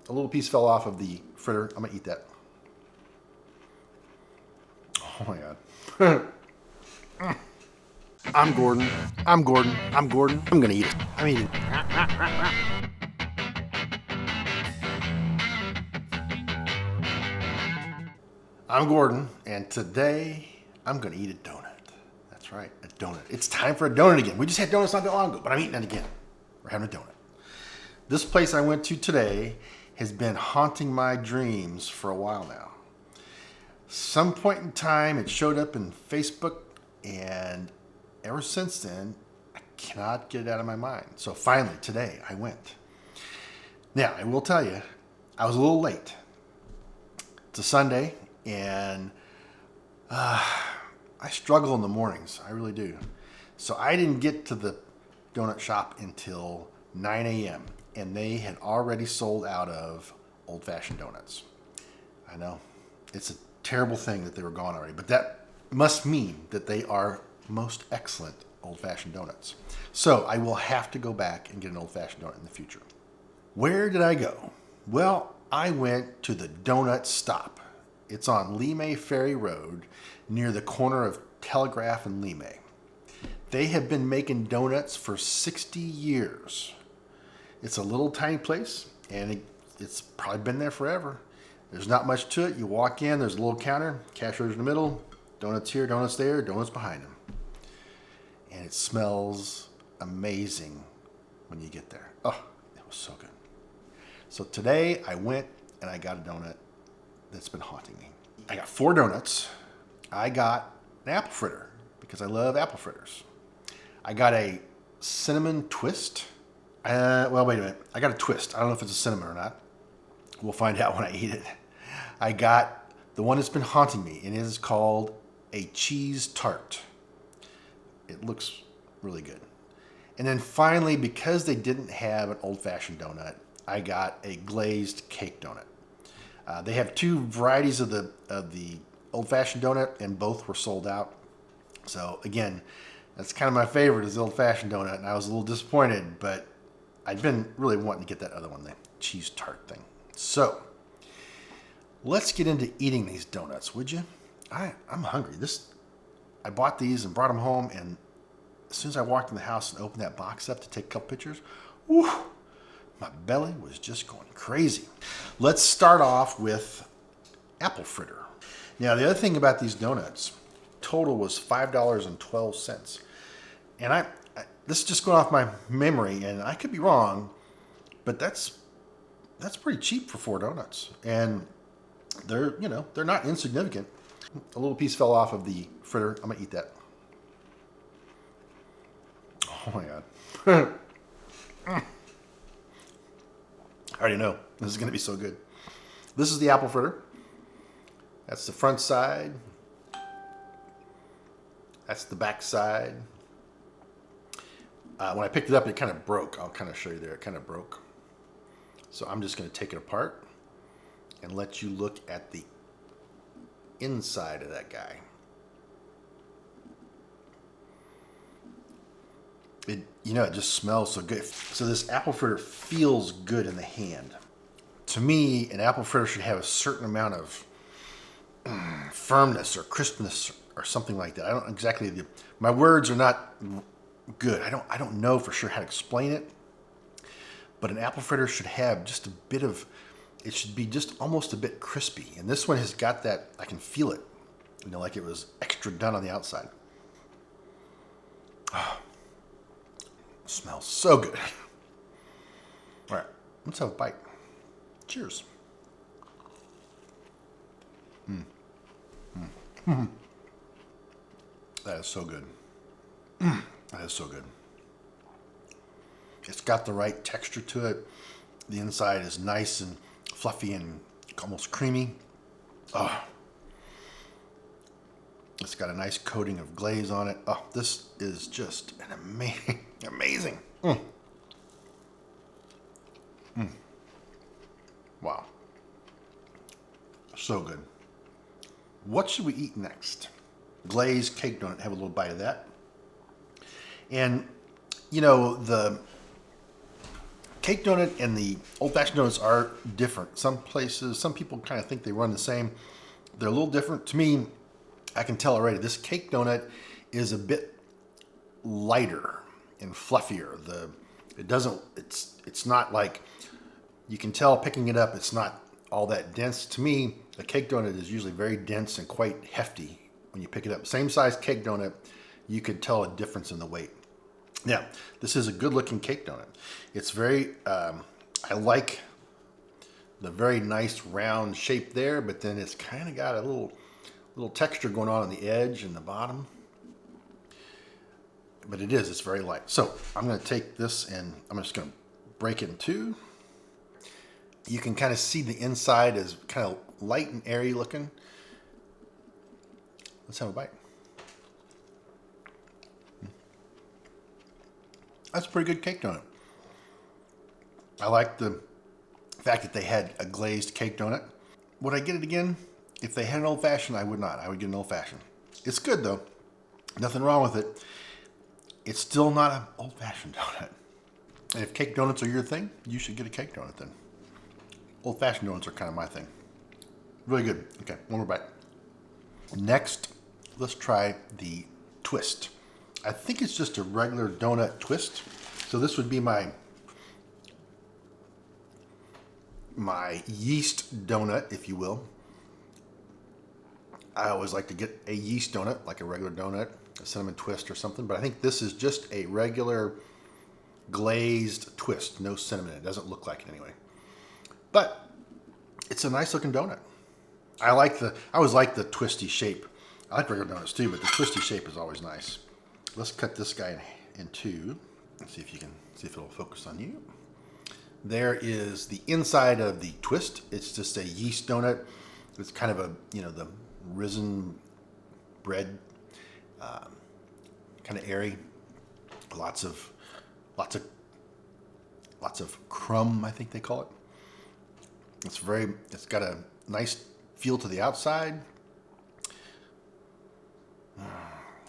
A little piece fell off of the fritter. I'm gonna eat that. Oh my God. I'm Gordon. I'm Gordon. I'm Gordon. I'm gonna eat it. I'm eating it. I'm Gordon, and today I'm gonna eat a donut. That's right, a donut. It's time for a donut again. We just had donuts not that long ago, but I'm eating it again. We're having a donut. This place I went to today has been haunting my dreams for a while now. Some point in time, it showed up in Facebook, and ever since then, I cannot get it out of my mind. So finally, today, I went. Now, I will tell you, I was a little late. It's a Sunday, and I struggle in the mornings. I really do. So I didn't get to the donut shop until 9 a.m., and they had already sold out of old-fashioned donuts. I know. It's a terrible thing that they were gone already, but that must mean that they are most excellent old-fashioned donuts. So I will have to go back and get an old-fashioned donut in the future. Where did I go? Well, I went to the Donut Stop. It's on Limay Ferry Road near the corner of Telegraph and Limay. They have been making donuts for 60 years. It's a little tiny place, and it's probably been there forever. There's not much to it. You walk in, there's a little counter, cashier's in the middle, donuts here, donuts there, donuts behind them. And it smells amazing when you get there. Oh, it was so good. So today I went and I got a donut that's been haunting me. I got 4 donuts. I got an apple fritter because I love apple fritters. I got a cinnamon twist. Well, wait a minute. I got a twist. I don't know if it's a cinnamon or not. We'll find out when I eat it. I got the one that's been haunting me, and it is called a cheese tart. It looks really good. And then finally, because they didn't have an old-fashioned donut, I got a glazed cake donut. They have 2 varieties of the old-fashioned donut, and both were sold out. So again, that's kind of my favorite is the old-fashioned donut, and I was a little disappointed, but I'd been really wanting to get that other one, the cheese tart thing. So let's get into eating these donuts, would you? I'm hungry. I bought these and brought them home, and as soon as I walked in the house and opened that box up to take a couple pictures, whew, my belly was just going crazy. Let's start off with apple fritter. Now, the other thing about these donuts, total was $5.12. And this is just going off my memory, and I could be wrong, but that's pretty cheap for 4 donuts. And they're not insignificant. A little piece fell off of the fritter. I'm gonna eat that. Oh my God. I already know. This is gonna be so good. This is the apple fritter. That's the front side. That's the back side. When I picked it up, it kind of broke. I'll kind of show you there. It kind of broke. So I'm just going to take it apart and let you look at the inside of that guy. It just smells so good. So this apple fritter feels good in the hand. To me, an apple fritter should have a certain amount of firmness or crispness or something like that. I don't exactly. My words are not good. I don't know for sure how to explain it. But an apple fritter should have just a bit of. It should be just almost a bit crispy. And this one has got that. I can feel it. Like it was extra done on the outside. Oh, smells so good. All right, let's have a bite. Cheers. That is so good. That is so good. It's got the right texture to it. The inside is nice and fluffy and almost creamy. Oh. It's got a nice coating of glaze on it. Oh, this is just an amazing. Wow. So good. What should we eat next? Glazed cake donut. Have a little bite of that. And, the cake donut and the old-fashioned donuts are different. Some places, some people kind of think they run the same. They're a little different. To me, I can tell already, this cake donut is a bit lighter and fluffier. It's not like, you can tell picking it up, it's not all that dense. To me, a cake donut is usually very dense and quite hefty when you pick it up. Same size cake donut, you could tell a difference in the weight. Now, this is a good looking cake donut. It's very, I like the very nice round shape there, but then it's kind of got a little texture going on the edge and the bottom. But it's very light. So I'm going to take this and I'm just going to break it in two. You can kind of see the inside is kind of light and airy looking. Let's have a bite. That's a pretty good cake donut. I like the fact that they had a glazed cake donut. Would I get it again? If they had an old fashioned, I would not. I would get an old fashioned. It's good though. Nothing wrong with it. It's still not an old fashioned donut. And if cake donuts are your thing, you should get a cake donut then. Old fashioned donuts are kind of my thing. Really good. Okay, one more bite. Next, let's try the twist. I think it's just a regular donut twist. So this would be my yeast donut, if you will. I always like to get a yeast donut, like a regular donut, a cinnamon twist or something, but I think this is just a regular glazed twist, no cinnamon. It doesn't look like it anyway. But it's a nice looking donut. I always like the twisty shape. I like regular donuts too, but the twisty shape is always nice. Let's cut this guy in two. Let's see if it'll focus on you. There is the inside of the twist. It's just a yeast donut. It's kind of the risen bread, kind of airy. Lots of crumb, I think they call it. It's got a nice feel to the outside.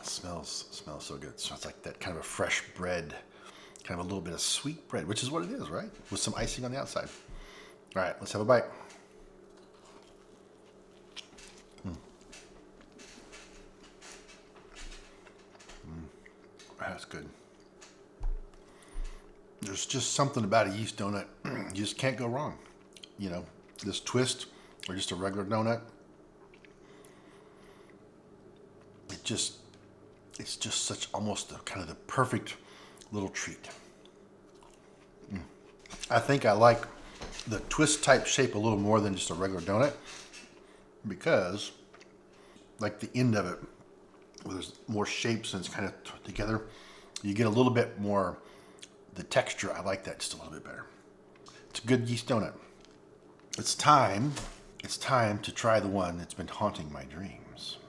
Smells so good. So it's like that kind of a fresh bread, kind of a little bit of sweet bread, which is what it is, right? With some icing on the outside. All right, let's have a bite. That's good. There's just something about a yeast donut. You just can't go wrong. This twist or just a regular donut. It's just such almost kind of the perfect little treat. I think I like the twist type shape a little more than just a regular donut because like the end of it, where there's more shapes and it's kind of together, you get a little bit more, the texture, I like that just a little bit better. It's a good yeast donut. It's time to try the one that's been haunting my dreams.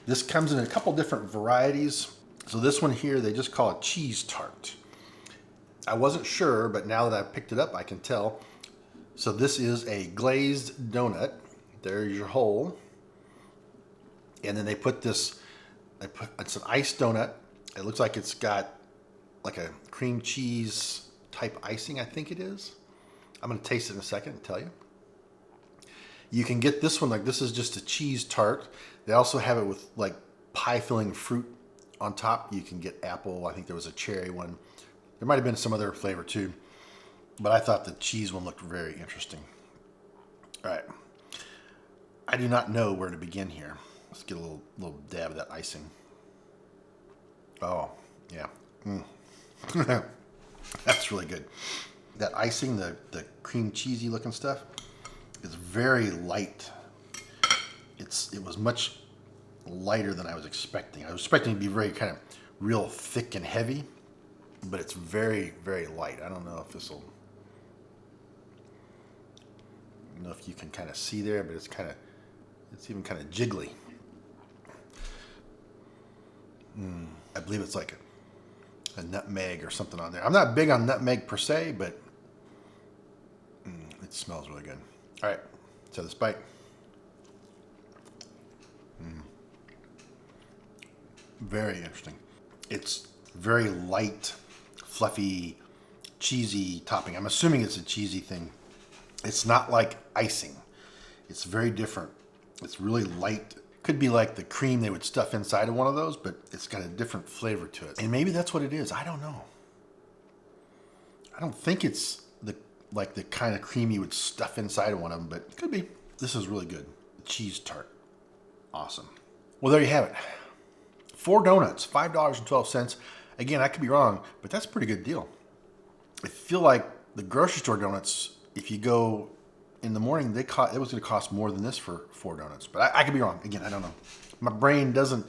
This comes in a couple different varieties. So this one here, they just call it cheese tart. I wasn't sure, but now that I've picked it up, I can tell. So this is a glazed donut. There's your hole. And then it's an iced donut. It looks like it's got like a cream cheese type icing, I think it is. I'm gonna taste it in a second and tell you. You can get this one, like this is just a cheese tart. They also have it with like pie filling fruit on top. You can get apple. I think there was a cherry one. There might have been some other flavor too, but I thought the cheese one looked very interesting. All right. I do not know where to begin here. Let's get a little dab of that icing. Oh, yeah. That's really good. That icing, the cream cheesy looking stuff, is very light. It was much lighter than I was expecting. I was expecting it to be very kind of real thick and heavy, but it's very, very light. I don't know if you can kind of see there, but it's even kind of jiggly. I believe it's like a nutmeg or something on there. I'm not big on nutmeg per se, but it smells really good. All right, let's have this bite. Very interesting. It's very light, fluffy, cheesy topping. I'm assuming it's a cheesy thing. It's not like icing. It's very different. It's really light. Could be like the cream they would stuff inside of one of those, but it's got a different flavor to it. And maybe that's what it is. I don't know. I don't think it's like the kind of cream you would stuff inside of one of them, but it could be. This is really good. Cheese tart. Awesome. Well, there you have it. 4 donuts, $5.12. Again, I could be wrong, but that's a pretty good deal. I feel like the grocery store donuts, if you go in the morning, it was going to cost more than this for 4 donuts. But I could be wrong. Again, I don't know. My brain doesn't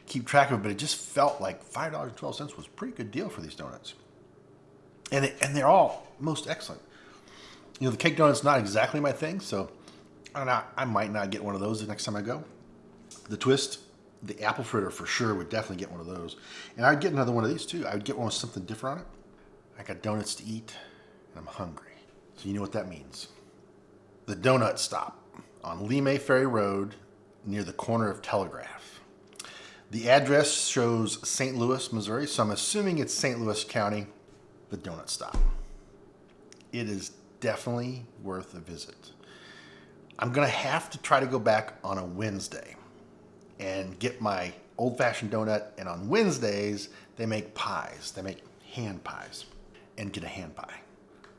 keep track of it, but it just felt like $5.12 was a pretty good deal for these donuts. And they're all most excellent. You know, the cake donut's not exactly my thing, so I don't know. I might not get one of those the next time I go. The twist, the apple fritter for sure would definitely get one of those. And I'd get another one of these too. I would get one with something different on it. I got donuts to eat and I'm hungry. So you know what that means. The donut stop on Lime Ferry Road near the corner of Telegraph. The address shows St. Louis, Missouri, so I'm assuming it's St. Louis County. The donut stop. It is definitely worth a visit. I'm going to have to try to go back on a Wednesday and get my old-fashioned donut. And on Wednesdays, they make pies. They make hand pies. And get a hand pie.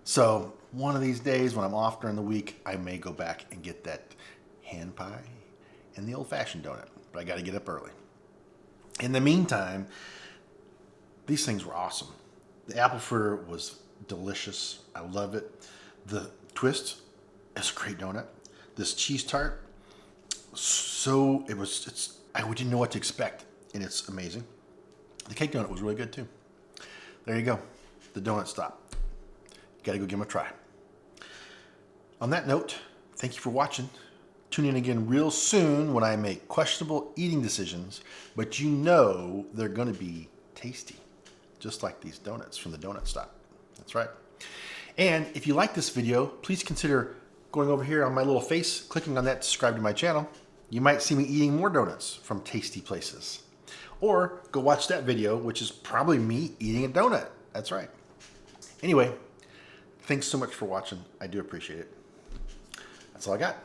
So one of these days when I'm off during the week, I may go back and get that hand pie and the old-fashioned donut. But I got to get up early. In the meantime, these things were awesome. The apple fritter was delicious. I love it. The twist is a great donut. This cheese tart, I didn't know what to expect, and it's amazing. The cake donut was really good too. There you go, the donut stop. Got to go give them a try. On that note, thank you for watching. Tune in again real soon when I make questionable eating decisions, but you know they're going to be tasty, just like these donuts from the donut stop. That's right. And if you like this video, please consider going over here on my little face, clicking on that to subscribe to my channel. You might see me eating more donuts from tasty places. Or go watch that video, which is probably me eating a donut. That's right. Anyway, thanks so much for watching. I do appreciate it. That's all I got.